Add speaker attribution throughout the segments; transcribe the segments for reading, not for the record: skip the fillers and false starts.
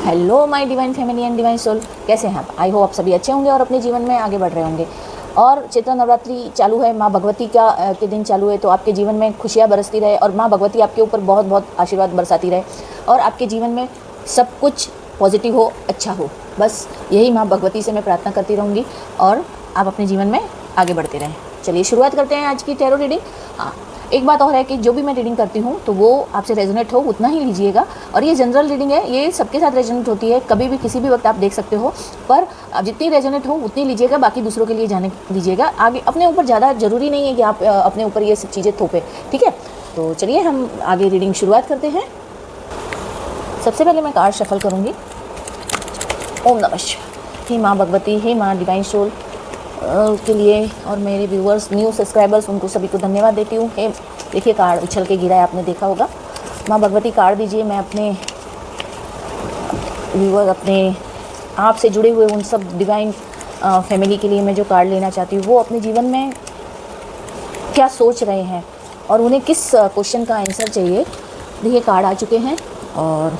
Speaker 1: Hello my divine family and divine soul, कैसे हैं आप? आई होप आप सभी अच्छे होंगे और अपने जीवन में आगे बढ़ रहे होंगे। और चैत्र नवरात्रि चालू है, माँ भगवती के दिन चालू है, तो आपके जीवन में खुशियाँ बरसती रहे और माँ भगवती आपके ऊपर बहुत बहुत आशीर्वाद बरसाती रहे और आपके जीवन में सब कुछ पॉजिटिव हो, अच्छा हो। बस यही माँ भगवती से मैं प्रार्थना करती रहूँगी और आप अपने जीवन में आगे बढ़ते रहें। चलिए शुरुआत करते हैं आज की टैरो रीडिंग। हाँ, एक बात और है कि जो भी मैं रीडिंग करती हूँ तो वो आपसे रेजोनेट हो उतना ही लीजिएगा। और ये जनरल रीडिंग है, ये सबके साथ रेजोनेट होती है, कभी भी किसी भी वक्त आप देख सकते हो, पर जितनी रेजोनेट हो उतनी लीजिएगा, बाकी दूसरों के लिए जाने दीजिएगा। आगे अपने ऊपर ज़्यादा ज़रूरी नहीं है कि आप अपने ऊपर ये सब चीज़ें थोपे, ठीक है? तो चलिए हम आगे रीडिंग शुरुआत करते हैं। सबसे पहले मैं कार्ड शफल करूँगी। ओम नमः शिवाय। हे माँ भगवती, हे माँ डिवाइन सोल के लिए और मेरे व्यूअर्स, न्यू सब्सक्राइबर्स, उनको सभी को धन्यवाद देती हूँ। हे देखिए, कार्ड उछल के गिरा है, आपने देखा होगा। माँ भगवती कार्ड दीजिए। मैं अपने व्यूअर्स, अपने आप से जुड़े हुए उन सब डिवाइन फैमिली के लिए मैं जो कार्ड लेना चाहती हूँ, वो अपने जीवन में क्या सोच रहे हैं और उन्हें किस क्वेश्चन का आंसर चाहिए। देखिए, कार्ड आ चुके हैं और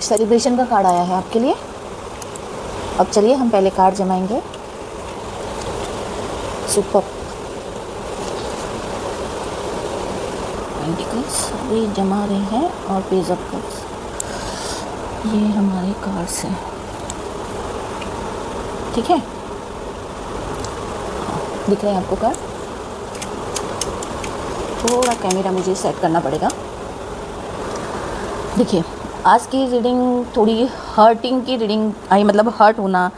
Speaker 1: सेलिब्रेशन का कार्ड आया है आपके लिए। अब चलिए हम पहले कार्ड जमाएंगे। सुपर पेंटिकल्स अभी जमा रहे हैं और पेज ऑफ कप्स, ये हमारे कार्ड्स हैं, ठीक है? दिख रहे हैं आपको कार्ड? थोड़ा कैमरा मुझे सेट करना पड़ेगा। देखिए, आज की रीडिंग थोड़ी हर्टिंग की रीडिंग आई, मतलब हर्ट होना,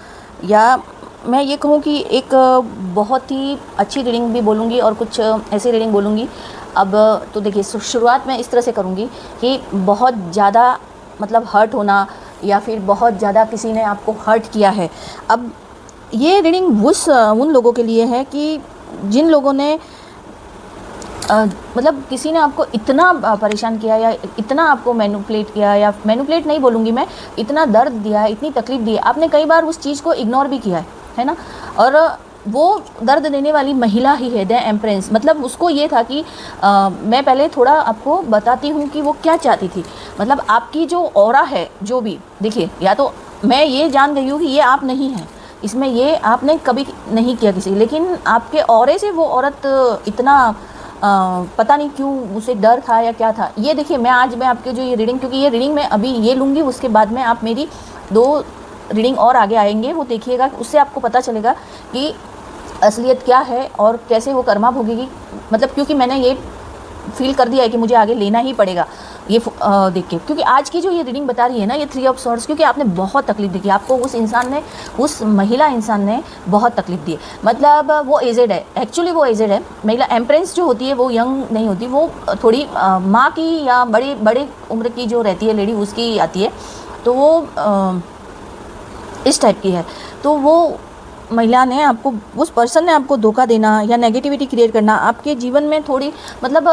Speaker 1: या मैं ये कहूँ कि एक बहुत ही अच्छी रीडिंग भी बोलूँगी और कुछ ऐसी रीडिंग बोलूँगी। अब तो देखिए, शुरुआत मैं इस तरह से करूँगी कि बहुत ज़्यादा मतलब हर्ट होना या फिर बहुत ज़्यादा किसी ने आपको हर्ट किया है। अब ये रीडिंग उन लोगों के लिए है कि जिन लोगों ने मतलब किसी ने आपको इतना परेशान किया या इतना आपको मैनिपुलेट किया, या मैनिपुलेट नहीं बोलूँगी मैं, इतना दर्द दिया, इतनी तकलीफ़ दी, आपने कई बार उस चीज़ को इग्नोर भी किया है ना? और वो दर्द देने वाली महिला ही है द एम्प्रेस। मतलब उसको ये था कि मैं पहले थोड़ा आपको बताती हूँ कि वो क्या चाहती थी। मतलब आपकी जो ऑरा है, जो भी, देखिए, या तो मैं ये जान गई हूँ कि ये आप नहीं हैं इसमें, ये आपने कभी नहीं किया किसी, लेकिन आपके ऑरे से वो औरत इतना पता नहीं क्यों उसे डर था या क्या था। ये देखिए, मैं आपके जो ये रीडिंग, क्योंकि ये रीडिंग मैं अभी ये लूँगी, उसके बाद में आप मेरी 2 रीडिंग और आगे आएंगे, वो देखिएगा, उससे आपको पता चलेगा कि असलियत क्या है और कैसे वो कर्मा भोगेगी। मतलब क्योंकि मैंने ये फील कर दिया है कि मुझे आगे लेना ही पड़ेगा ये देख के, क्योंकि आज की जो ये रीडिंग बता रही है ना, ये 3 ऑफ सॉर्ड्स, क्योंकि आपने बहुत तकलीफ दी, आपको उस इंसान ने, उस महिला इंसान ने बहुत तकलीफ दी। मतलब वो एजेड है, एक्चुअली वो एजेड है। महिला एम्प्रेस जो होती है वो यंग नहीं होती, वो थोड़ी माँ की या बड़े उम्र की जो रहती है लेडी, उसकी आती है, तो वो इस टाइप की है। तो वो महिला ने आपको, उस पर्सन ने आपको धोखा देना या नेगेटिविटी क्रिएट करना आपके जीवन में थोड़ी, मतलब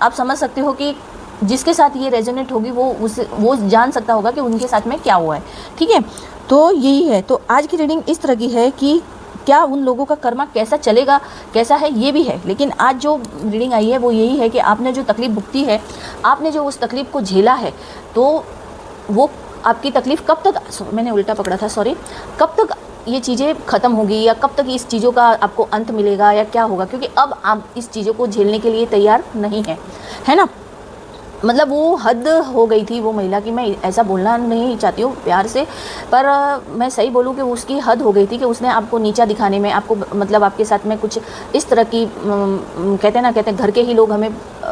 Speaker 1: आप समझ सकते हो कि जिसके साथ ये रेजोनेट होगी वो जान सकता होगा कि उनके साथ में क्या हुआ है, ठीक है? तो यही है। तो आज की रीडिंग इस तरह की है कि क्या उन लोगों का कर्मा कैसा चलेगा, कैसा है, ये भी है। लेकिन आज जो रीडिंग आई है वो यही है कि आपने जो तकलीफ़ भुगती है, आपने जो उस तकलीफ़ को झेला है, तो वो आपकी तकलीफ़ कब तक, मैंने उल्टा पकड़ा था, सॉरी, कब तक ये चीज़ें ख़त्म होगी या कब तक इस चीज़ों का आपको अंत मिलेगा या क्या होगा, क्योंकि अब आप इस चीज़ों को झेलने के लिए तैयार नहीं है ना? मतलब वो हद हो गई थी वो महिला की, मैं ऐसा बोलना नहीं चाहती हूँ प्यार से, पर मैं सही बोलूँ कि उसकी हद हो गई थी कि उसने आपको नीचा दिखाने में, आपको मतलब आपके साथ में कुछ इस तरह की कहते हैं घर के ही लोग हमें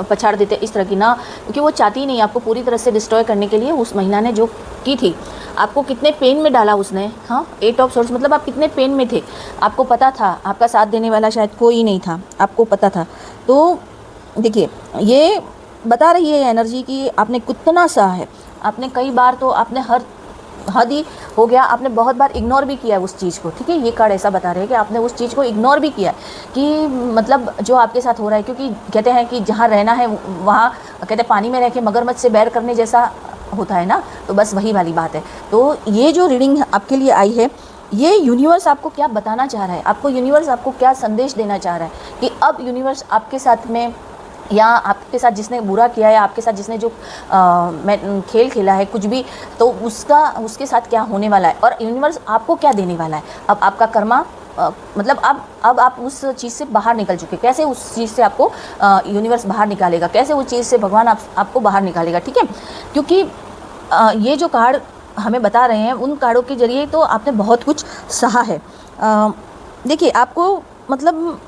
Speaker 1: पछाड़ देते, इस तरह की ना, क्योंकि वो चाहती ही नहीं आपको पूरी तरह से डिस्ट्रॉय करने के लिए। उस महिला ने जो की थी, आपको कितने पेन में डाला उसने। हाँ, 8 ऑफ सॉर्ड्स, मतलब आप कितने पेन में थे, आपको पता था, आपका साथ देने वाला शायद कोई नहीं था, आपको पता था। तो देखिए, ये बता रही है एनर्जी कि आपने कितना सा है, आपने कई बार, तो आपने हद ही हो गया, आपने बहुत बार इग्नोर भी किया है उस चीज़ को, ठीक है? ये कार्ड ऐसा बता रहे हैं कि आपने उस चीज़ को इग्नोर भी किया कि मतलब जो आपके साथ हो रहा है, क्योंकि कहते हैं कि जहाँ रहना है वहाँ, कहते हैं पानी में रह के मगरमच्छ से बैर करने जैसा होता है ना, तो बस वही वाली बात है। तो ये जो रीडिंग आपके लिए आई है, ये यूनिवर्स आपको क्या बताना चाह रहा है, आपको यूनिवर्स आपको क्या संदेश देना चाह रहा है कि अब यूनिवर्स आपके साथ में या आपके साथ जिसने बुरा किया है, आपके साथ जिसने जो खेल खेला है कुछ भी, तो उसके साथ क्या होने वाला है और यूनिवर्स आपको क्या देने वाला है। अब आपका कर्मा मतलब अब आप उस चीज़ से बाहर निकल चुके, कैसे उस चीज़ से आपको यूनिवर्स बाहर निकालेगा, कैसे उस चीज़ से भगवान आपको बाहर निकालेगा, ठीक है। क्योंकि ये जो कार्ड हमें बता रहे हैं, उन कार्डों के जरिए तो आपने बहुत कुछ सहा है। देखिए आपको मतलब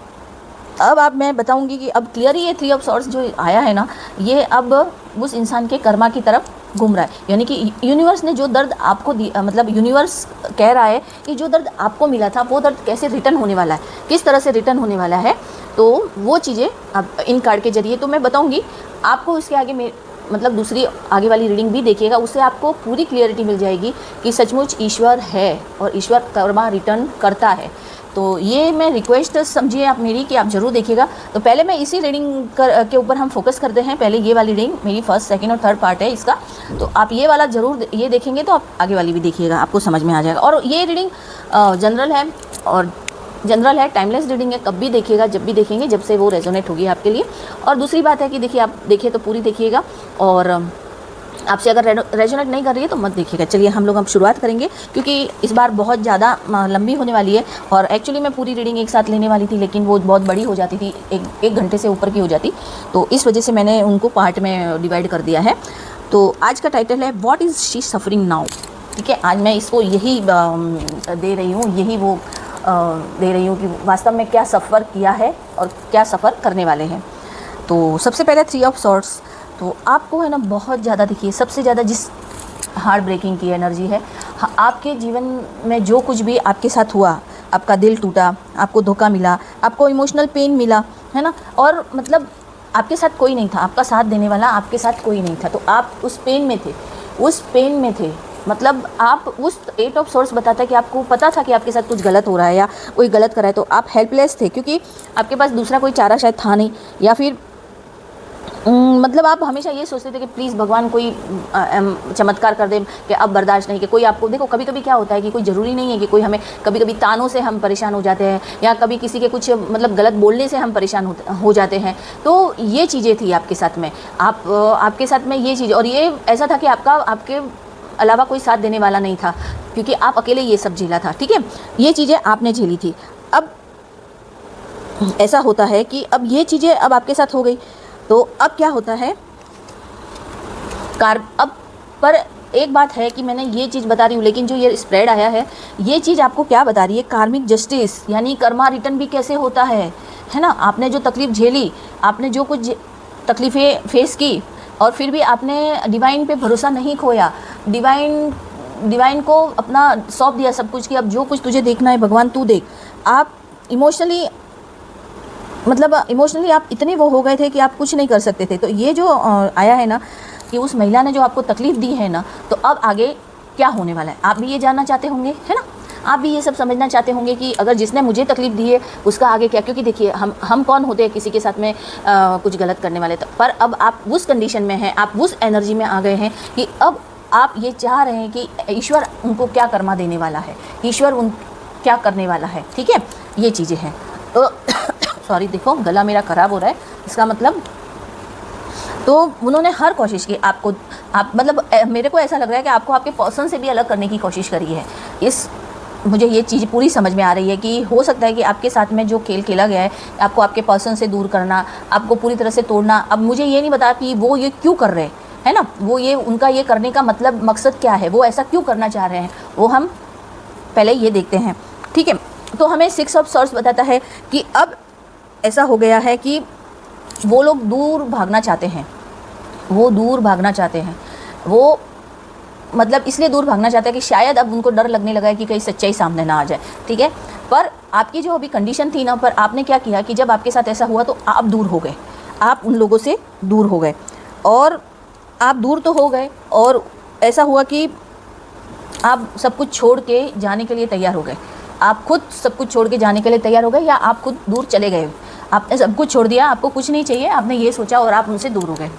Speaker 1: अब मैं बताऊंगी कि अब क्लियर ये 3 ऑफ सॉर्ड्स जो आया है ना, ये अब उस इंसान के कर्मा की तरफ घूम रहा है। यानी कि यूनिवर्स ने जो दर्द आपको मतलब यूनिवर्स कह रहा है कि जो दर्द आपको मिला था वो दर्द कैसे रिटर्न होने वाला है, किस तरह से रिटर्न होने वाला है, तो वो चीज़ें अब इन कार्ड के जरिए तो मैं बताऊँगी आपको। इसके आगे मतलब दूसरी आगे वाली रीडिंग भी देखिएगा, उससे आपको पूरी क्लियरिटी मिल जाएगी कि सचमुच ईश्वर है और ईश्वर कर्मा रिटर्न करता है। तो ये मैं रिक्वेस्ट समझिए आप मेरी कि आप ज़रूर देखिएगा। तो पहले मैं इसी रीडिंग के ऊपर हम फोकस करते हैं। पहले ये वाली रीडिंग मेरी फर्स्ट, सेकंड और थर्ड पार्ट है इसका, तो आप ये वाला ज़रूर ये देखेंगे तो आप आगे वाली भी देखिएगा, आपको समझ में आ जाएगा। और ये रीडिंग जनरल है और जनरल है, टाइमलेस रीडिंग है, कब भी देखिएगा, जब भी देखेंगे, जब से वो रेजोनेट होगी आपके लिए। और दूसरी बात है कि देखिए आप देखिए तो पूरी देखिएगा, और आपसे अगर रेजोनेट नहीं कर रही है तो मत देखिएगा। चलिए हम लोग अब शुरुआत करेंगे, क्योंकि इस बार बहुत ज़्यादा लंबी होने वाली है। और एक्चुअली मैं पूरी रीडिंग एक साथ लेने वाली थी, लेकिन वो बहुत बड़ी हो जाती थी, एक घंटे से ऊपर की हो जाती, तो इस वजह से मैंने उनको पार्ट में डिवाइड कर दिया है। तो आज का टाइटल है what is she suffering now, ठीक है। आज मैं इसको यही दे रही हूँ, यही वो दे रही हूँ कि वास्तव में क्या सफ़र किया है और क्या सफ़र करने वाले हैं। तो सबसे पहले 3 ऑफ सॉर्ड्स, तो आपको है ना बहुत ज़्यादा, देखिए सबसे ज़्यादा जिस हार्ट ब्रेकिंग की एनर्जी है, आपके जीवन में जो कुछ भी आपके साथ हुआ, आपका दिल टूटा, आपको धोखा मिला, आपको इमोशनल पेन मिला, है ना, और मतलब आपके साथ कोई नहीं था, आपका साथ देने वाला आपके साथ कोई नहीं था, तो आप उस पेन में थे, उस पेन में थे। मतलब आप उस 8 ऑफ सॉर्ड्स बताता है कि आपको पता था कि आपके साथ कुछ गलत हो रहा है या कोई गलत कर रहा है, तो आप हेल्पलेस थे, क्योंकि आपके पास दूसरा कोई चारा शायद था नहीं, या फिर मतलब आप हमेशा ये सोचते थे कि प्लीज़ भगवान कोई चमत्कार कर दे कि अब बर्दाश्त नहीं, कि कोई आपको, देखो कभी कभी क्या होता है कि कोई ज़रूरी नहीं है कि कोई हमें, कभी कभी तानों से हम परेशान हो जाते हैं, या कभी किसी के कुछ मतलब गलत बोलने से हम परेशान हो जाते हैं। तो ये चीज़ें थी आपके साथ में, आपके साथ में ये चीज़, और ये ऐसा था कि आपके अलावा कोई साथ देने वाला नहीं था, क्योंकि आप अकेले ये सब झेला था, ठीक है, ये चीज़ें आपने झेली थी। अब ऐसा होता है कि अब ये चीज़ें अब आपके साथ हो गई, तो अब क्या होता है अब पर एक बात है कि मैंने ये चीज़ बता रही हूँ, लेकिन जो ये स्प्रेड आया है, ये चीज़ आपको क्या बता रही है, कार्मिक जस्टिस, यानी कर्मा रिटर्न भी कैसे होता है ना। आपने जो तकलीफ़ झेली, आपने जो कुछ तकलीफ़ें फेस की, और फिर भी आपने डिवाइन पे भरोसा नहीं खोया, डिवाइन को अपना सौंप दिया सब कुछ, कि अब जो कुछ तुझे देखना है भगवान तू देख। आप इमोशनली आप इतने वो हो गए थे कि आप कुछ नहीं कर सकते थे। तो ये जो आया है ना कि उस महिला ने जो आपको तकलीफ़ दी है ना, तो अब आगे क्या होने वाला है, आप भी ये जानना चाहते होंगे, है ना, आप भी ये सब समझना चाहते होंगे कि अगर जिसने मुझे तकलीफ़ दी है उसका आगे क्या। क्योंकि देखिए हम कौन होते हैं किसी के साथ में कुछ गलत करने वाले, तो पर अब आप उस कंडीशन में हैं, आप उस एनर्जी में आ गए हैं कि अब आप ये चाह रहे हैं कि ईश्वर उनको क्या कर्मा देने वाला है, ईश्वर उन क्या करने वाला है, ठीक है, ये चीज़ें हैं। तो सॉरी, देखो गला मेरा ख़राब हो रहा है, इसका मतलब, तो उन्होंने हर कोशिश की आप मतलब मेरे को ऐसा लग रहा है कि आपको आपके पर्सन से भी अलग करने की कोशिश करी है। मुझे ये चीज़ पूरी समझ में आ रही है कि हो सकता है कि आपके साथ में जो खेल खेला गया है, आपको आपके पर्सन से दूर करना, आपको पूरी तरह से तोड़ना। अब मुझे ये नहीं पता कि वो ये क्यों कर रहे हैं ना, वो ये उनका ये करने का मतलब मकसद क्या है, वो ऐसा क्यों करना चाह रहे हैं, वो हम पहले ये देखते हैं, ठीक है। तो हमें 6 ऑफ सॉर्ड्स बताता है कि अब ऐसा हो गया है कि वो लोग दूर भागना चाहते हैं, वो मतलब इसलिए दूर भागना चाहते हैं कि शायद अब उनको डर लगने लगा है कि कहीं सच्चाई सामने ना आ जाए, ठीक है। पर आपकी जो अभी कंडीशन थी ना, पर आपने क्या किया कि जब आपके साथ ऐसा हुआ तो आप दूर हो गए, आप उन लोगों से दूर हो गए, और आप दूर तो हो गए, और ऐसा हुआ कि आप सब कुछ छोड़ के जाने के लिए तैयार हो गए, आप खुद सब कुछ छोड़ के जाने के लिए तैयार हो गए, या आप खुद दूर चले गए, आपने सब कुछ छोड़ दिया, आपको कुछ नहीं चाहिए, आपने ये सोचा और आप उनसे दूर हो गए।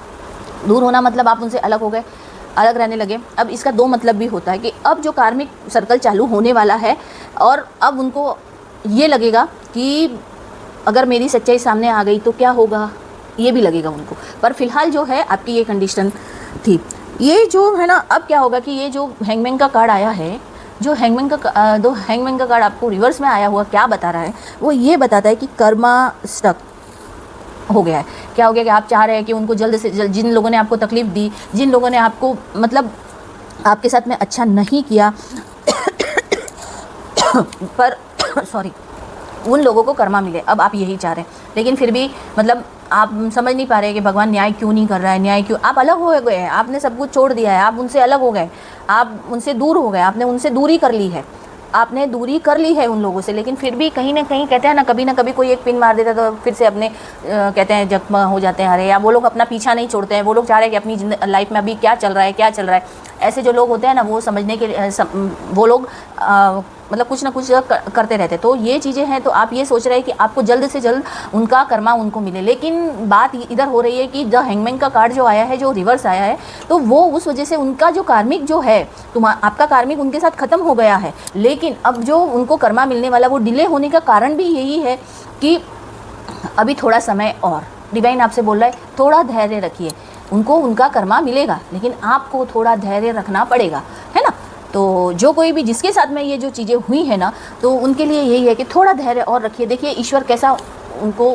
Speaker 1: दूर होना मतलब आप उनसे अलग हो गए, अलग रहने लगे। अब इसका 2 मतलब भी होता है कि अब जो कार्मिक सर्कल चालू होने वाला है, और अब उनको ये लगेगा कि अगर मेरी सच्चाई सामने आ गई तो क्या होगा, ये भी लगेगा उनको। पर फिलहाल जो है आपकी ये कंडीशन थी। ये जो है ना, अब क्या होगा कि ये जो हैंगमैन का कार्ड आया है, जो हैंगमैन का कार्ड आपको रिवर्स में आया हुआ क्या बता रहा है, वो ये बताता है कि कर्मा स्टक हो गया है। क्या हो गया कि आप चाह रहे हैं कि उनको जल्द से जल्द, जिन लोगों ने आपको तकलीफ़ दी, जिन लोगों ने आपको मतलब आपके साथ में अच्छा नहीं किया पर सॉरी, उन लोगों को कर्मा मिले, अब आप यही चाह रहे हैं। लेकिन फिर भी मतलब आप समझ नहीं पा रहे कि भगवान न्याय क्यों नहीं कर रहा है, न्याय क्यों। आप अलग हो गए हैं, आपने सब कुछ छोड़ दिया है, आप उनसे अलग हो गए, आप उनसे दूर हो गए, आपने उनसे दूरी कर ली है, आपने दूरी कर ली है उन लोगों से। लेकिन फिर भी कहीं ना कहीं कहते हैं ना कभी कोई एक पिन मार देता तो फिर से अपने कहते हैं जख्म हो जाते हैं हरे, या वो लोग अपना पीछा नहीं छोड़ते हैं। वो लोग चाह रहे हैं कि अपनी लाइफ में अभी क्या चल रहा है। ऐसे जो लोग होते हैं ना, वो समझने के वो लोग मतलब कुछ ना कुछ करते रहते। तो ये चीज़ें हैं, तो आप ये सोच रहे हैं कि आपको जल्द से जल्द उनका कर्मा उनको मिले। लेकिन बात इधर हो रही है कि द हैंगमैन का कार्ड जो आया है, जो रिवर्स आया है, तो वो उस वजह से उनका जो कार्मिक जो है, आपका कार्मिक उनके साथ ख़त्म हो गया है। लेकिन अब जो उनको कर्मा मिलने वाला, वो डिले होने का कारण भी यही है कि अभी थोड़ा समय और डिवाइन आपसे बोल रहा है, थोड़ा धैर्य रखिए, उनको उनका कर्मा मिलेगा, लेकिन आपको थोड़ा धैर्य रखना पड़ेगा, है ना। तो जो कोई भी जिसके साथ में ये जो चीज़ें हुई है ना, तो उनके लिए यही है कि थोड़ा धैर्य और रखिए। देखिए ईश्वर कैसा उनको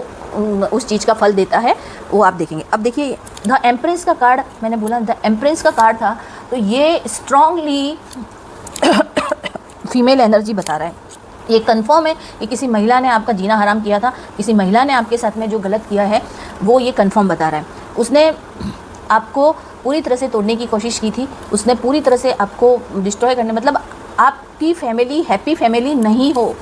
Speaker 1: उस चीज़ का फल देता है, वो आप देखेंगे। अब देखिए द एम्प्रेस का कार्ड, मैंने बोला द एम्प्रेस का कार्ड था, तो ये स्ट्रांगली फीमेल एनर्जी बता रहा है। ये कंफर्म है कि किसी महिला ने आपका जीना हराम किया था, किसी महिला ने आपके साथ में जो गलत किया है, वो ये कंफर्म बता रहा है। उसने आपको पूरी तरह से तोड़ने की कोशिश की थी, उसने पूरी तरह से आपको डिस्ट्रॉय करने, मतलब आपकी फैमिली हैप्पी फैमिली नहीं हो,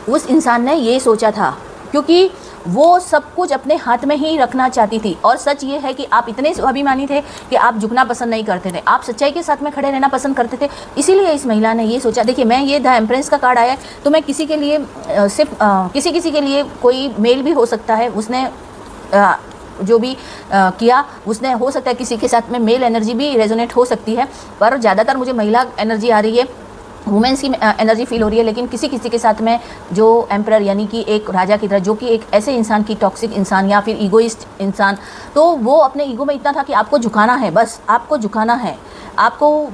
Speaker 1: उस इंसान ने ये सोचा था, क्योंकि वो सब कुछ अपने हाथ में ही रखना चाहती थी। और सच ये है कि आप इतने स्वाभिमानी थे कि आप झुकना पसंद नहीं करते थे, आप सच्चाई के साथ में खड़े रहना पसंद करते थे। इसीलिए इस महिला ने ये सोचा। देखिए मैं ये द एम्प्रेस का कार्ड आया है, तो मैं किसी के लिए सिर्फ किसी के लिए कोई मेल भी हो सकता है, उसने जो भी किया, उसने हो सकता है किसी के साथ में मेल एनर्जी भी रेजोनेट हो सकती है, पर ज़्यादातर मुझे महिला एनर्जी आ रही है, वुमेंस की एनर्जी फील हो रही है। लेकिन किसी के साथ में जो एम्परर यानी कि एक राजा की तरह, जो कि एक ऐसे इंसान की टॉक्सिक इंसान या फिर ईगोइस्ट इंसान, तो वो अपने ईगो में इतना था कि आपको झुकाना है, बस आपको झुकाना है, आपको,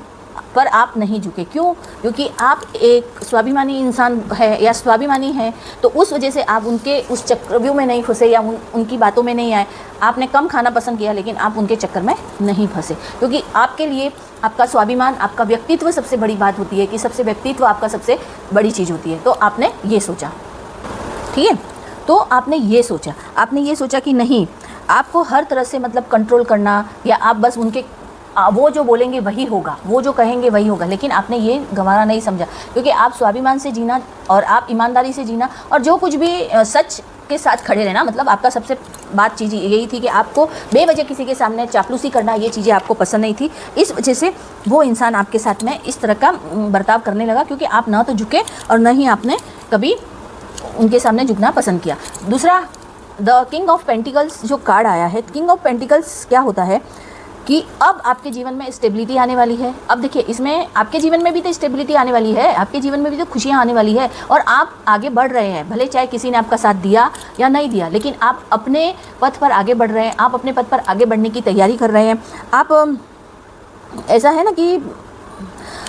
Speaker 1: पर आप नहीं झुके। क्यों? क्योंकि आप एक स्वाभिमानी इंसान है या स्वाभिमानी है, तो उस वजह से आप उनके उस चक्रव्यूह में नहीं फंसे या उनकी बातों में नहीं आए। आपने कम खाना पसंद किया, लेकिन आप उनके चक्कर में नहीं फंसे, क्योंकि आपके लिए आपका स्वाभिमान, आपका व्यक्तित्व सबसे बड़ी बात होती है, कि सबसे व्यक्तित्व आपका सबसे बड़ी चीज़ होती है। तो आपने ये सोचा, ठीक है, तो आपने ये सोचा कि नहीं, आपको हर तरह से मतलब कंट्रोल करना, या आप बस उनके वो जो बोलेंगे वही होगा, वो जो कहेंगे वही होगा। लेकिन आपने ये गंवारा नहीं समझा, क्योंकि आप स्वाभिमान से जीना और आप ईमानदारी से जीना और जो कुछ भी सच के साथ खड़े रहना, मतलब आपका सबसे बात चीज़ यही थी कि आपको बेवजह किसी के सामने चापलूसी करना, ये चीज़ें आपको पसंद नहीं थी। इस वजह से वो इंसान आपके साथ में इस तरह का बर्ताव करने लगा, क्योंकि आप ना तो झुके और ना ही आपने कभी उनके सामने झुकना पसंद किया। दूसरा, द किंग ऑफ पेंटिकल्स जो कार्ड आया है, किंग ऑफ पेंटिकल्स क्या होता है कि अब आपके जीवन में स्टेबिलिटी आने वाली है। अब देखिए इसमें आपके जीवन में भी तो स्टेबिलिटी आने वाली है, आपके जीवन में भी तो खुशियाँ आने वाली है, और आप आगे बढ़ रहे हैं, भले चाहे किसी ने आपका साथ दिया या नहीं दिया, लेकिन आप अपने पथ पर आगे बढ़ रहे हैं, आप अपने पथ पर आगे बढ़ने की तैयारी कर रहे हैं। आप ऐसा है ना कि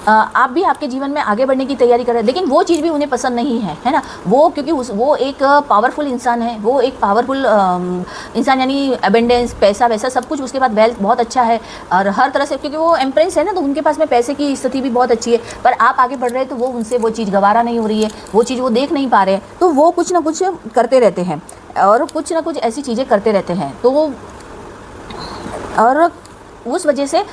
Speaker 1: आप भी आपके जीवन में आगे बढ़ने की तैयारी कर रहे हैं, लेकिन वो चीज़ भी उन्हें पसंद नहीं है ना। वो क्योंकि वो एक पावरफुल इंसान है, वो एक पावरफुल इंसान, यानी अबेंडेंस, पैसा वैसा सब कुछ उसके पास, वेल्थ बहुत अच्छा है और हर तरह से, क्योंकि वो एम्प्रेस है ना, तो उनके पास में पैसे की स्थिति भी बहुत अच्छी है। पर आप आगे बढ़ रहे हैं, तो वो उनसे वो चीज़ गवारा नहीं हो रही है, वो चीज़ वो देख नहीं पा रहे हैं, तो वो कुछ ना कुछ करते रहते हैं और कुछ ना कुछ ऐसी चीज़ें करते रहते हैं। तो वो, और उस वजह से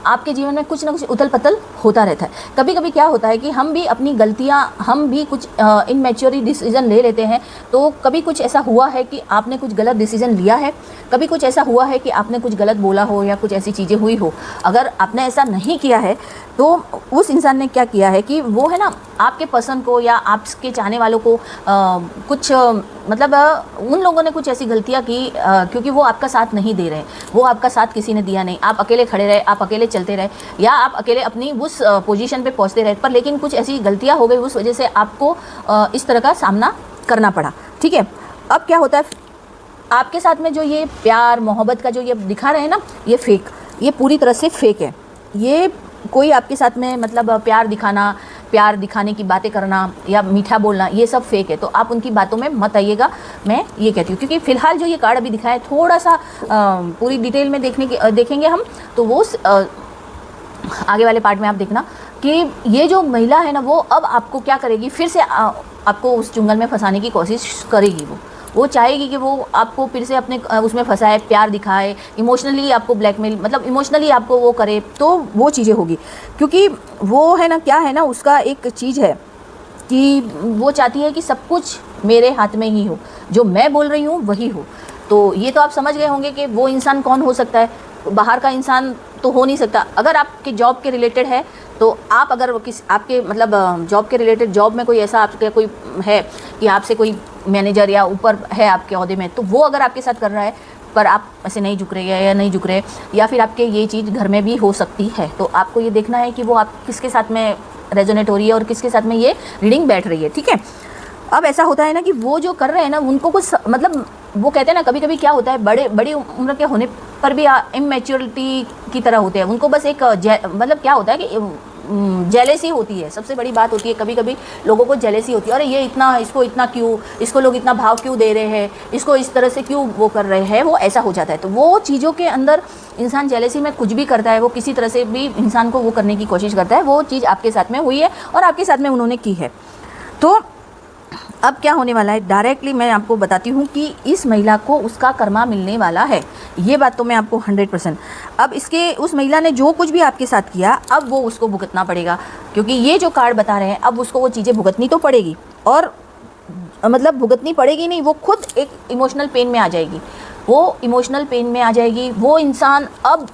Speaker 1: आपके जीवन में कुछ ना कुछ उथल पथल होता रहता है। कभी कभी क्या होता है कि हम भी अपनी गलतियां, हम भी कुछ इनमैच्योर डिसीजन ले लेते हैं। तो कभी कुछ ऐसा हुआ है कि आपने कुछ गलत डिसीजन लिया है, कभी कुछ ऐसा हुआ है कि आपने कुछ गलत बोला हो या कुछ ऐसी चीज़ें हुई हो। अगर आपने ऐसा नहीं किया है, तो उस इंसान ने क्या किया है कि वो है ना, आपके पसंद को या आपके चाहने वालों को कुछ मतलब उन लोगों ने कुछ ऐसी गलतियाँ की, क्योंकि वो आपका साथ नहीं दे रहे, वो आपका साथ किसी ने दिया नहीं, आप अकेले खड़े रहे, आप अकेले चलते रहे, या आप अकेले अपनी उस पोजीशन पे पहुंचते रहे, पर लेकिन कुछ ऐसी गलतियां हो गई, उस वजह से आपको इस तरह का सामना करना पड़ा। ठीक है, अब क्या होता है, आपके साथ में जो ये प्यार मोहब्बत का जो ये दिखा रहे हैं ना, ये फेक, ये पूरी तरह से फेक है। ये कोई आपके साथ में मतलब प्यार दिखाना, प्यार दिखाने की बातें करना या मीठा बोलना, ये सब फेक है। तो आप उनकी बातों में मत आइएगा, मैं ये कहती हूँ। क्योंकि फ़िलहाल जो ये कार्ड अभी दिखाया है, थोड़ा सा पूरी डिटेल में देखेंगे हम, तो वो आगे वाले पार्ट में आप देखना कि ये जो महिला है ना, वो अब आपको क्या करेगी, फिर से आपको उस चुंगल में फंसाने की कोशिश करेगी। वो चाहेगी कि वो आपको फिर से अपने उसमें फंसाए, प्यार दिखाए, इमोशनली आपको ब्लैकमेल, मतलब इमोशनली आपको वो करे, तो वो चीज़ें होगी। क्योंकि वो है ना, क्या है ना, उसका एक चीज़ है कि वो चाहती है कि सब कुछ मेरे हाथ में ही हो, जो मैं बोल रही हूँ वही हो। तो ये तो आप समझ गए होंगे कि वो इंसान कौन हो सकता है। बाहर का इंसान तो हो नहीं सकता। अगर आपके जॉब के रिलेटेड है, तो आप अगर आपके मतलब जॉब के रिलेटेड, जॉब में कोई ऐसा आपके कोई है कि आपसे कोई मैनेजर या ऊपर है आपके ओहदे में, तो वो अगर आपके साथ कर रहा है पर आप ऐसे नहीं झुक रहे या नहीं झुक रहे, या फिर आपके ये चीज़ घर में भी हो सकती है, तो आपको ये देखना है कि वो आप किसके साथ में रेजोनेट हो रही है और किसके साथ में ये रीडिंग बैठ रही है, ठीक है। अब ऐसा होता है ना कि वो जो कर रहे हैं ना, उनको कुछ मतलब वो कहते हैं ना, कभी कभी क्या होता है, बड़ी उम्र के होने पर भी इमेच्योरिटी की तरह होते हैं। उनको बस एक मतलब क्या होता है कि जेलेसी होती है, सबसे बड़ी बात होती है। कभी कभी लोगों को जेलेसी होती है, अरे ये इतना, इसको इतना क्यों, इसको लोग इतना भाव क्यों दे रहे हैं, इसको इस तरह से क्यों वो कर रहे हैं, वो ऐसा हो जाता है। तो वो चीज़ों के अंदर इंसान जेलेसी में कुछ भी करता है, वो किसी तरह से भी इंसान को वो करने की कोशिश करता है। वो चीज़ आपके साथ में हुई है और आपके साथ में उन्होंने की है। तो अब क्या होने वाला है, डायरेक्टली मैं आपको बताती हूँ कि इस महिला को उसका कर्मा मिलने वाला है। ये बात तो मैं आपको 100%। अब इसके उस महिला ने जो कुछ भी आपके साथ किया, अब वो उसको भुगतना पड़ेगा। क्योंकि ये जो कार्ड बता रहे हैं, अब उसको वो चीज़ें भुगतनी तो पड़ेगी। और मतलब भुगतनी पड़ेगी नहीं, वो खुद एक इमोशनल पेन में आ जाएगी। वो इमोशनल पेन में आ जाएगी। वो इंसान अब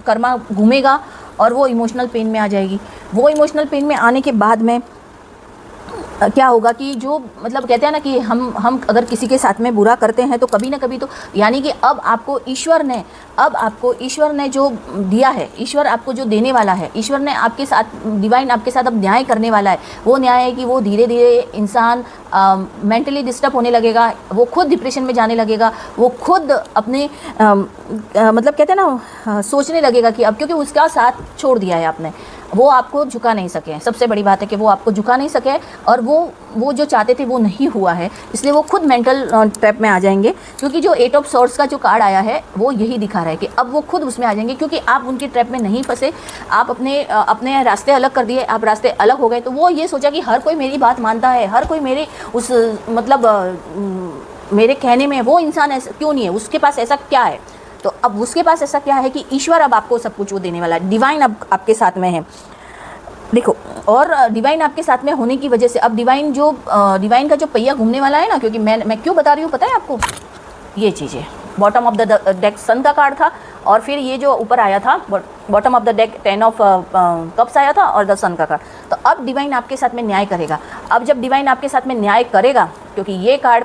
Speaker 1: कर्मा घूमेगा और वो इमोशनल पेन में आ जाएगी। वो इमोशनल पेन में आने के बाद में क्या होगा कि जो मतलब कहते हैं ना कि हम अगर किसी के साथ में बुरा करते हैं, तो कभी ना कभी तो, यानी कि अब आपको ईश्वर ने जो दिया है, ईश्वर आपको जो देने वाला है, ईश्वर ने आपके साथ, डिवाइन आपके साथ अब न्याय करने वाला है। वो न्याय है कि वो धीरे धीरे इंसान मेंटली डिस्टर्ब होने लगेगा, वो खुद डिप्रेशन में जाने लगेगा, वो खुद अपने मतलब कहते हैं ना सोचने लगेगा कि अब क्योंकि उसका साथ छोड़ दिया है आपने, वो आपको झुका नहीं सके। सबसे बड़ी बात है कि वो आपको झुका नहीं सके, और वो जो चाहते थे वो नहीं हुआ है, इसलिए वो खुद मेंटल ट्रैप में आ जाएंगे। क्योंकि जो 8 ऑफ सॉर्ड्स का जो कार्ड आया है, वो यही दिखा रहा है कि अब वो खुद उसमें आ जाएंगे। क्योंकि आप उनके ट्रैप में नहीं फंसे, आप अपने रास्ते अलग कर दिए, आप रास्ते अलग हो गए। तो वो ये सोचा कि हर कोई मेरी बात मानता है, हर कोई मेरे उस मतलब मेरे कहने में, वो इंसान ऐसा क्यों नहीं है, उसके पास ऐसा क्या है। तो अब उसके पास ऐसा क्या है कि ईश्वर अब आपको सब कुछ वो देने वाला है। डिवाइन अब आपके साथ में है, देखो। और डिवाइन आपके साथ में होने की वजह से अब डिवाइन का जो पहिया घूमने वाला है ना, क्योंकि मैं क्यों बता रही हूँ पता है आपको, ये चीज़ें बॉटम ऑफ द डेक सन का कार्ड था, और फिर ये जो ऊपर आया था bottom of the deck 10 of cups आया था, और द सन का कार्ड। तो अब डिवाइन आपके साथ में न्याय करेगा। अब जब डिवाइन आपके साथ में न्याय करेगा, क्योंकि ये कार्ड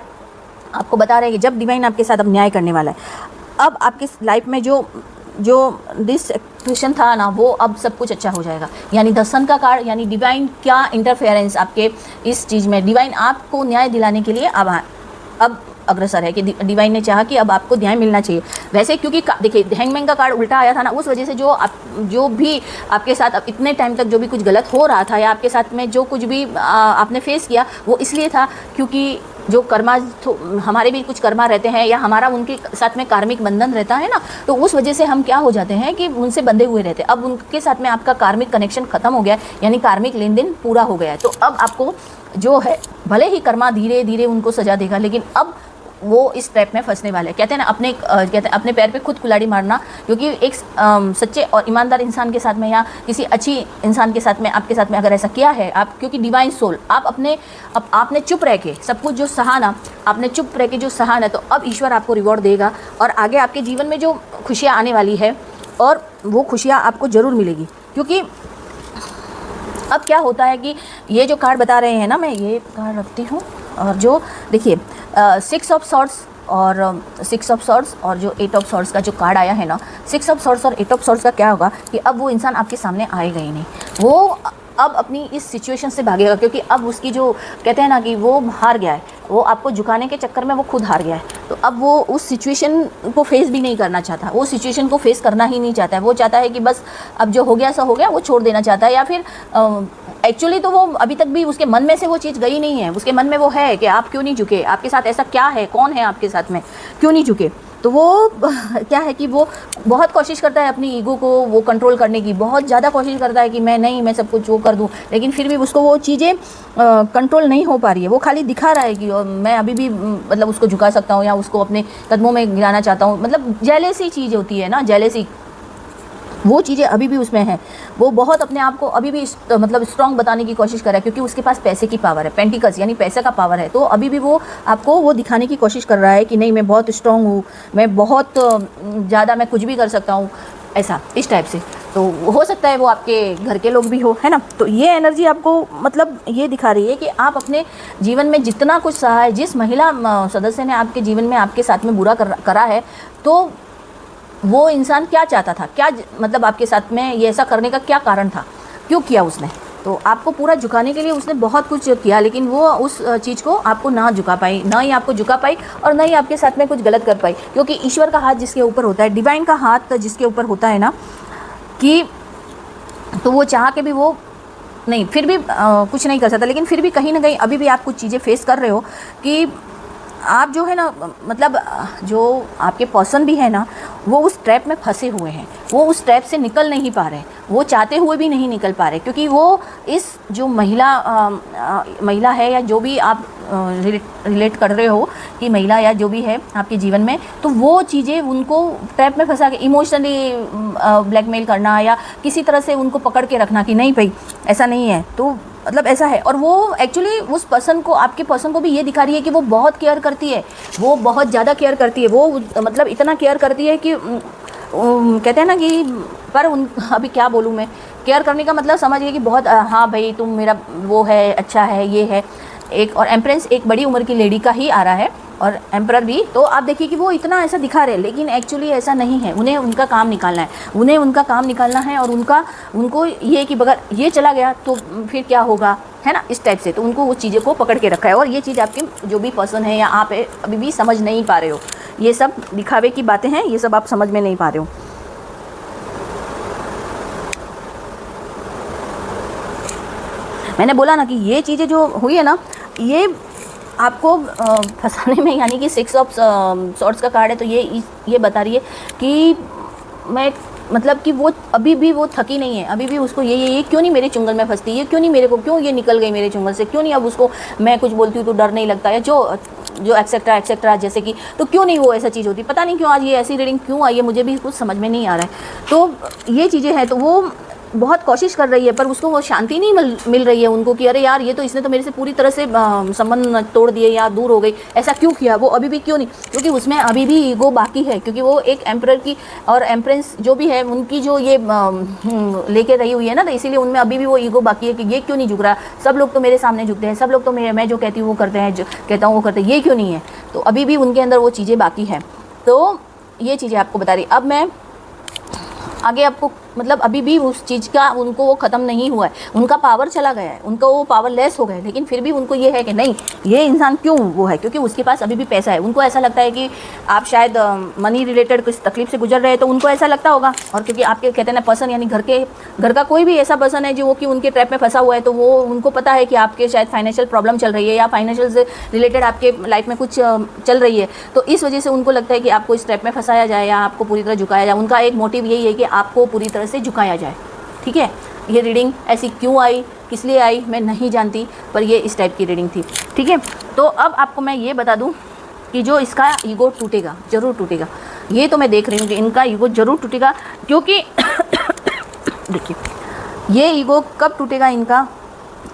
Speaker 1: आपको बता रहे हैं कि जब डिवाइन आपके साथ अब न्याय करने वाला है, अब आपके लाइफ में जो डिसएक्शन था ना, वो अब सब कुछ अच्छा हो जाएगा। यानी द सन का कार्ड, यानी डिवाइन क्या इंटरफेरेंस आपके इस चीज़ में, डिवाइन आपको न्याय दिलाने के लिए अब अग्रसर है कि डिवाइन ने चाहा कि अब आपको न्याय मिलना चाहिए। वैसे क्योंकि देखिए हैंगमैन का कार्ड उल्टा आया था ना, उस वजह से जो भी आपके साथ अब इतने टाइम तक जो भी कुछ गलत हो रहा था, या आपके साथ में जो कुछ भी आपने फेस किया, वो इसलिए था क्योंकि जो कर्मा हमारे भी कुछ कर्मा रहते हैं, या हमारा उनके साथ में कार्मिक बंधन रहता है ना, तो उस वजह से हम क्या हो जाते हैं कि उनसे बंधे हुए रहते हैं। अब उनके साथ में आपका कार्मिक कनेक्शन ख़त्म हो गया, यानी कार्मिक लेन देन पूरा हो गया है। तो अब आपको जो है, भले ही कर्मा धीरे धीरे उनको सजा देगा, लेकिन अब वो इस ट्रैप में फंसने वाले हैं। कहते हैं ना अपने पैर पे खुद कुल्हाड़ी मारना। क्योंकि एक सच्चे और ईमानदार इंसान के साथ में, या किसी अच्छी इंसान के साथ में, आपके साथ में अगर ऐसा किया है आप, क्योंकि डिवाइन सोल आपने चुप रह के सब कुछ जो सहा ना, आपने चुप रह के जो सहा ना, तो अब ईश्वर आपको रिवॉर्ड देगा, और आगे आपके जीवन में जो खुशियाँ आने वाली है, और वो खुशियाँ आपको ज़रूर मिलेगी। क्योंकि अब क्या होता है कि ये जो कार्ड बता रहे हैं ना, मैं ये कार्ड रखती हूँ, और जो देखिए 6 ऑफ सॉर्ड्स और जो 8 ऑफ सॉर्ड्स का जो कार्ड आया है ना, 6 ऑफ सॉर्ड्स और 8 ऑफ सॉर्ड्स का क्या होगा कि अब वो इंसान आपके सामने आएगा ही नहीं। वो अब अपनी इस सिचुएशन से भागेगा, क्योंकि अब उसकी जो कहते हैं ना कि वो हार गया है, वो आपको झुकाने के चक्कर में वो खुद हार गया है। तो अब वो उस सिचुएशन को फेस भी नहीं करना चाहता, वो सिचुएशन को फेस करना ही नहीं चाहता है। वो चाहता है कि बस अब जो हो गया सो हो गया, वो छोड़ देना चाहता है। या फिर एक्चुअली तो वो अभी तक भी उसके मन में से वो चीज़ गई नहीं है। उसके मन में वो है कि आप क्यों नहीं झुके, आपके साथ ऐसा क्या है, कौन है आपके साथ में, क्यों नहीं झुके। तो वो क्या है कि वो बहुत कोशिश करता है अपनी ईगो को वो कंट्रोल करने की, बहुत ज़्यादा कोशिश करता है कि मैं सब कुछ वो कर दूं, लेकिन फिर भी उसको वो चीज़ें कंट्रोल नहीं हो पा रही है। वो खाली दिखा रहा है कि मैं अभी भी मतलब उसको झुका सकता हूँ या उसको अपने कदमों में गिराना चाहता हूँ। मतलब जेलेसी चीज़ होती है ना, जेलेसी, वो चीज़ें अभी भी उसमें हैं। वो बहुत अपने आप को अभी भी मतलब स्ट्रॉन्ग बताने की कोशिश कर रहा है, क्योंकि उसके पास पैसे की पावर है, पेंटिकल्स यानी पैसे का पावर है। तो अभी भी वो आपको वो दिखाने की कोशिश कर रहा है कि नहीं, मैं बहुत स्ट्रॉन्ग हूँ, मैं बहुत ज़्यादा, मैं कुछ भी कर सकता हूँ, ऐसा इस टाइप से। तो हो सकता है वो आपके घर के लोग भी हो, है ना। तो ये एनर्जी आपको मतलब ये दिखा रही है कि आप अपने जीवन में जितना कुछ सहा है, जिस महिला सदस्य ने आपके जीवन में आपके साथ में बुरा करा है, तो वो इंसान क्या चाहता था, क्या मतलब आपके साथ में ये ऐसा करने का क्या कारण था, क्यों किया उसने। तो आपको पूरा झुकाने के लिए उसने बहुत कुछ किया, लेकिन वो उस चीज़ को आपको ना झुका पाई, ना ही आपको झुका पाई और ना ही आपके साथ में कुछ गलत कर पाई। क्योंकि ईश्वर का हाथ जिसके ऊपर होता है, डिवाइन का हाथ जिसके ऊपर होता है ना, कि तो वो चाह के भी वो नहीं, फिर भी कुछ नहीं कर सकता। लेकिन फिर भी कहीं ना कहीं अभी भी आप कुछ चीज़ें फेस कर रहे हो कि आप जो है ना, मतलब जो आपके पर्सन भी है ना, वो उस ट्रैप में फंसे हुए हैं, वो उस ट्रैप से निकल नहीं पा रहे, वो चाहते हुए भी नहीं निकल पा रहे। क्योंकि वो इस जो महिला है या जो भी आप रिलेट कर रहे हो कि महिला या जो भी है आपके जीवन में, तो वो चीज़ें उनको ट्रैप में फंसा के इमोशनली ब्लैकमेल करना या किसी तरह से उनको पकड़ के रखना कि नहीं भाई ऐसा नहीं है, तो मतलब ऐसा है। और वो एक्चुअली उस पर्सन को, आपके पर्सन को भी ये दिखा रही है कि वो बहुत केयर करती है, वो बहुत ज़्यादा केयर करती है, वो मतलब इतना केयर करती है कि कहते हैं ना कि पर अभी क्या बोलूँ मैं, केयर करने का मतलब समझिए कि बहुत हाँ भाई तुम मेरा वो है, अच्छा है, ये है एक। और एम्प्रेस एक बड़ी उम्र की लेडी का ही आ रहा है और एम्परर भी। तो आप देखिए कि वो इतना ऐसा दिखा रहे हैं, लेकिन एक्चुअली ऐसा नहीं है। उन्हें उनका काम निकालना है, उन्हें उनका काम निकालना है। और उनको ये कि अगर ये चला गया तो फिर क्या होगा, है ना, इस टाइप से। तो उनको वो चीज़ें को पकड़ के रखा है। और ये चीज़ आपके जो भी पर्सन है या आप है, अभी भी समझ नहीं पा रहे हो। ये सब दिखावे की बातें हैं, ये सब आप समझ में नहीं पा रहे हो। मैंने बोला ना कि ये चीज़ें जो हुई है ना, ये आपको फंसाने में, यानी कि 6 ऑफ सॉर्ड्स का कार्ड है, तो ये बता रही है कि मैं मतलब कि वो अभी भी वो थकी नहीं है, अभी भी उसको ये क्यों नहीं मेरे चुंगल में फंसती, ये क्यों नहीं मेरे को, क्यों ये निकल गई मेरे चुंगल से, क्यों नहीं अब उसको मैं कुछ बोलती हूँ तो डर नहीं लगता है, जो एक्सेट्रा एक्सेट्रा जैसे कि, तो क्यों नहीं वो ऐसा चीज़ होती। पता नहीं क्यों आज ये ऐसी रीडिंग क्यों आई है, मुझे भी कुछ समझ में नहीं आ रहा है। तो ये चीज़ें हैं, तो वो बहुत कोशिश कर रही है पर उसको वो शांति नहीं मिल रही है उनको, कि अरे यार ये तो इसने तो मेरे से पूरी तरह से संबंध तोड़ दिए या दूर हो गई, ऐसा क्यों किया, वो अभी भी क्यों नहीं। क्योंकि उसमें अभी भी ईगो बाकी है, क्योंकि वो एक एम्परर की और एम्प्रेस जो भी है उनकी जो ये लेके रही हुई है ना, तो इसीलिए उनमें अभी भी वो ईगो बाकी है कि ये क्यों नहीं झुक रहा, सब लोग तो मेरे सामने झुकते हैं, सब लोग तो मैं जो कहती हूँ वो करते हैं, जो कहता हूँ वो करते हैं, ये क्यों नहीं है। तो अभी भी उनके अंदर वो चीज़ें बाकी है। तो ये चीज़ें आपको बता रही। अब मैं आगे आपको मतलब अभी भी उस चीज़ का उनको वो ख़त्म नहीं हुआ है, उनका पावर चला गया है, उनका वो पावरलेस हो गए, लेकिन फिर भी उनको ये है कि नहीं ये इंसान क्यों वो है, क्योंकि उसके पास अभी भी पैसा है। उनको ऐसा लगता है कि आप शायद मनी रिलेटेड कुछ तकलीफ से गुजर रहे हैं, तो उनको ऐसा लगता होगा। और क्योंकि आपके कहते हैं ना पर्सन, यानी घर का कोई भी ऐसा पर्सन है जो कि उनके ट्रैप में फंसा हुआ है, तो वो उनको पता है कि आपके शायद फाइनेंशियल प्रॉब्लम चल रही है या फाइनेंशियल से रिलेटेड आपके लाइफ में कुछ चल रही है, तो इस वजह से उनको लगता है कि आपको इस ट्रैप में फंसाया जाए या आपको पूरी तरह झुकाया जाए। उनका एक मोटिव यही है कि आपको पूरी तरह से झुकाया जाए। ठीक है, ये रीडिंग ऐसी क्यों आई, किस लिए आई, मैं नहीं जानती, पर ये इस टाइप की रीडिंग थी। ठीक है, तो अब आपको मैं ये बता दूं कि जो इसका ईगो टूटेगा, ज़रूर टूटेगा। ये तो मैं देख रही हूँ कि इनका ईगो ज़रूर टूटेगा, क्योंकि देखिए ये ईगो कब टूटेगा इनका,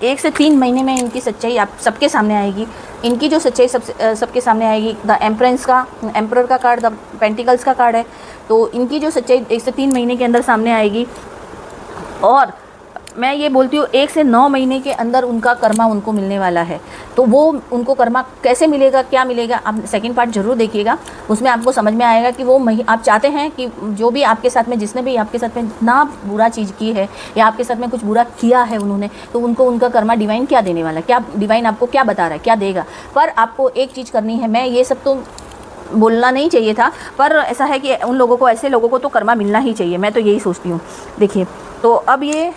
Speaker 1: 1 से 3 महीने में इनकी सच्चाई आप सबके सामने आएगी। इनकी जो सच्चाई सबके सामने आएगी। द एम्परर का कार्ड, द पेंटिकल्स का कार्ड है, तो इनकी जो सच्चाई 1 से 3 महीने के अंदर सामने आएगी। और मैं ये बोलती हूँ 1 से 9 महीने के अंदर उनका कर्मा उनको मिलने वाला है। तो वो उनको कर्मा कैसे मिलेगा, क्या मिलेगा, आप सेकंड पार्ट ज़रूर देखिएगा। उसमें आपको समझ में आएगा कि वो आप चाहते हैं कि जो भी आपके साथ में, जिसने भी आपके साथ में इतना बुरा चीज़ की है या आपके साथ में कुछ बुरा किया है उन्होंने, तो उनको उनका कर्मा डिवाइन क्या देने वाला है, क्या डिवाइन आपको क्या बता रहा है, क्या देगा। पर आपको एक चीज़ करनी है, मैं ये सब तो बोलना नहीं चाहिए था, पर ऐसा है कि उन लोगों को, ऐसे लोगों को तो कर्मा मिलना ही चाहिए, मैं तो यही सोचती हूँ। देखिए, तो अब ये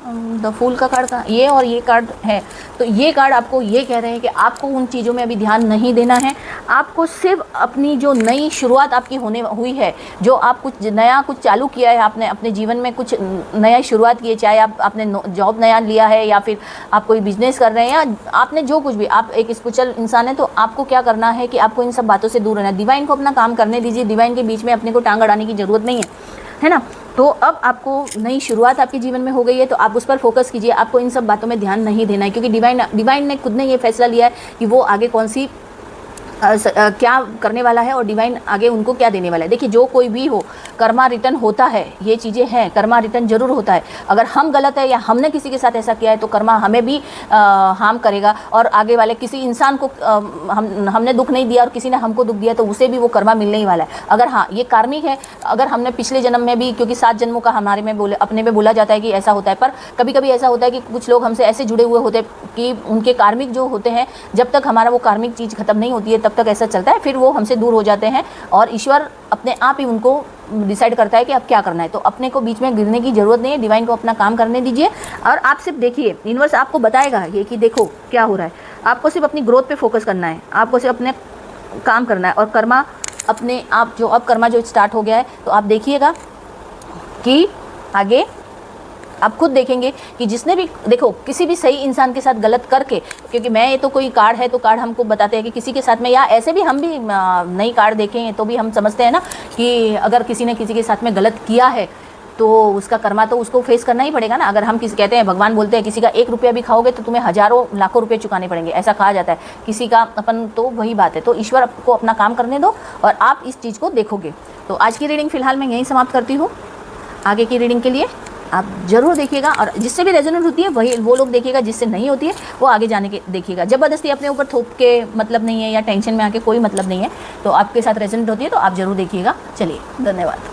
Speaker 1: द फूल का कार्ड का ये और ये कार्ड है, तो ये कार्ड आपको ये कह रहे हैं कि आपको उन चीज़ों में अभी ध्यान नहीं देना है। आपको सिर्फ अपनी जो नई शुरुआत आपकी हुई है, जो आप कुछ नया कुछ चालू किया है, आपने अपने जीवन में कुछ नया शुरुआत की है, चाहे आपने जॉब नया लिया है या फिर आप कोई बिजनेस कर रहे हैं या आपने जो कुछ भी, आप एक स्पिरिचुअल इंसान है, तो आपको क्या करना है कि आपको इन सब बातों से दूर रहना है। डिवाइन को अपना काम करने दीजिए, डिवाइन के बीच में अपने को टांग अड़ाने की ज़रूरत नहीं है ना। तो अब आपको नई शुरुआत आपके जीवन में हो गई है, तो आप उस पर फोकस कीजिए। आपको इन सब बातों में ध्यान नहीं देना है, क्योंकि डिवाइन ने खुद ने ये फैसला लिया है कि वो आगे कौन सी क्या करने वाला है और डिवाइन आगे उनको क्या देने वाला है। देखिए, जो कोई भी हो, कर्मा रिटर्न होता है, ये चीज़ें हैं, कर्मा रिटर्न जरूर होता है। अगर हम गलत है या हमने किसी के साथ ऐसा किया है, तो कर्मा हमें भी हार्म करेगा, और आगे वाले किसी इंसान को हमने दुख नहीं दिया और किसी ने हमको दुख दिया, तो उसे भी वो कर्मा मिलने ही वाला है। अगर हाँ, ये कार्मिक है, अगर हमने पिछले जन्म में भी, क्योंकि 7 जन्मों का हमारे में अपने में बोला जाता है कि ऐसा होता है, पर कभी कभी ऐसा होता है कि कुछ लोग हमसे ऐसे जुड़े हुए होते हैं कि उनके कार्मिक जो होते हैं, जब तक हमारा वो कार्मिक चीज़ खत्म नहीं होती है तब तक ऐसा चलता है, फिर वो हमसे दूर हो जाते हैं और ईश्वर अपने आप ही उनको डिसाइड करता है कि अब क्या करना है। तो अपने को बीच में गिरने की ज़रूरत नहीं है, डिवाइन को अपना काम करने दीजिए। और आप सिर्फ देखिए, यूनिवर्स आपको बताएगा ये कि देखो क्या हो रहा है। आपको सिर्फ अपनी ग्रोथ पे फोकस करना है, आपको सिर्फ अपने काम करना है, और कर्मा अपने आप जो अब कर्मा जो स्टार्ट हो गया है, तो आप देखिएगा कि आगे आप खुद देखेंगे कि जिसने भी, देखो, किसी भी सही इंसान के साथ गलत करके, क्योंकि मैं ये तो कोई कार्ड है तो कार्ड हमको बताते हैं कि किसी के साथ में, या ऐसे भी हम भी नई कार्ड देखें तो भी हम समझते हैं ना कि अगर किसी ने किसी के साथ में गलत किया है तो उसका कर्मा तो उसको फेस करना ही पड़ेगा ना। अगर हम किसी, कहते हैं, भगवान बोलते हैं किसी का 1 रुपया भी खाओगे तो तुम्हें हज़ारों लाखों रुपए चुकाने पड़ेंगे, ऐसा कहा जाता है किसी का अपन, तो वही बात है। तो ईश्वर आपको अपना काम करने दो और आप इस चीज़ को देखोगे। तो आज की रीडिंग फिलहाल मैं यहीं समाप्त करती हूँ। आगे की रीडिंग के लिए आप ज़रूर देखिएगा, और जिससे भी रेजोनेट होती है वही वो लोग देखिएगा, जिससे नहीं होती है वो आगे जाने के देखिएगा। ज़बरदस्ती अपने ऊपर थोप के मतलब नहीं है, या टेंशन में आके कोई मतलब नहीं है। तो आपके साथ रेजोनेट होती है तो आप ज़रूर देखिएगा। चलिए, धन्यवाद।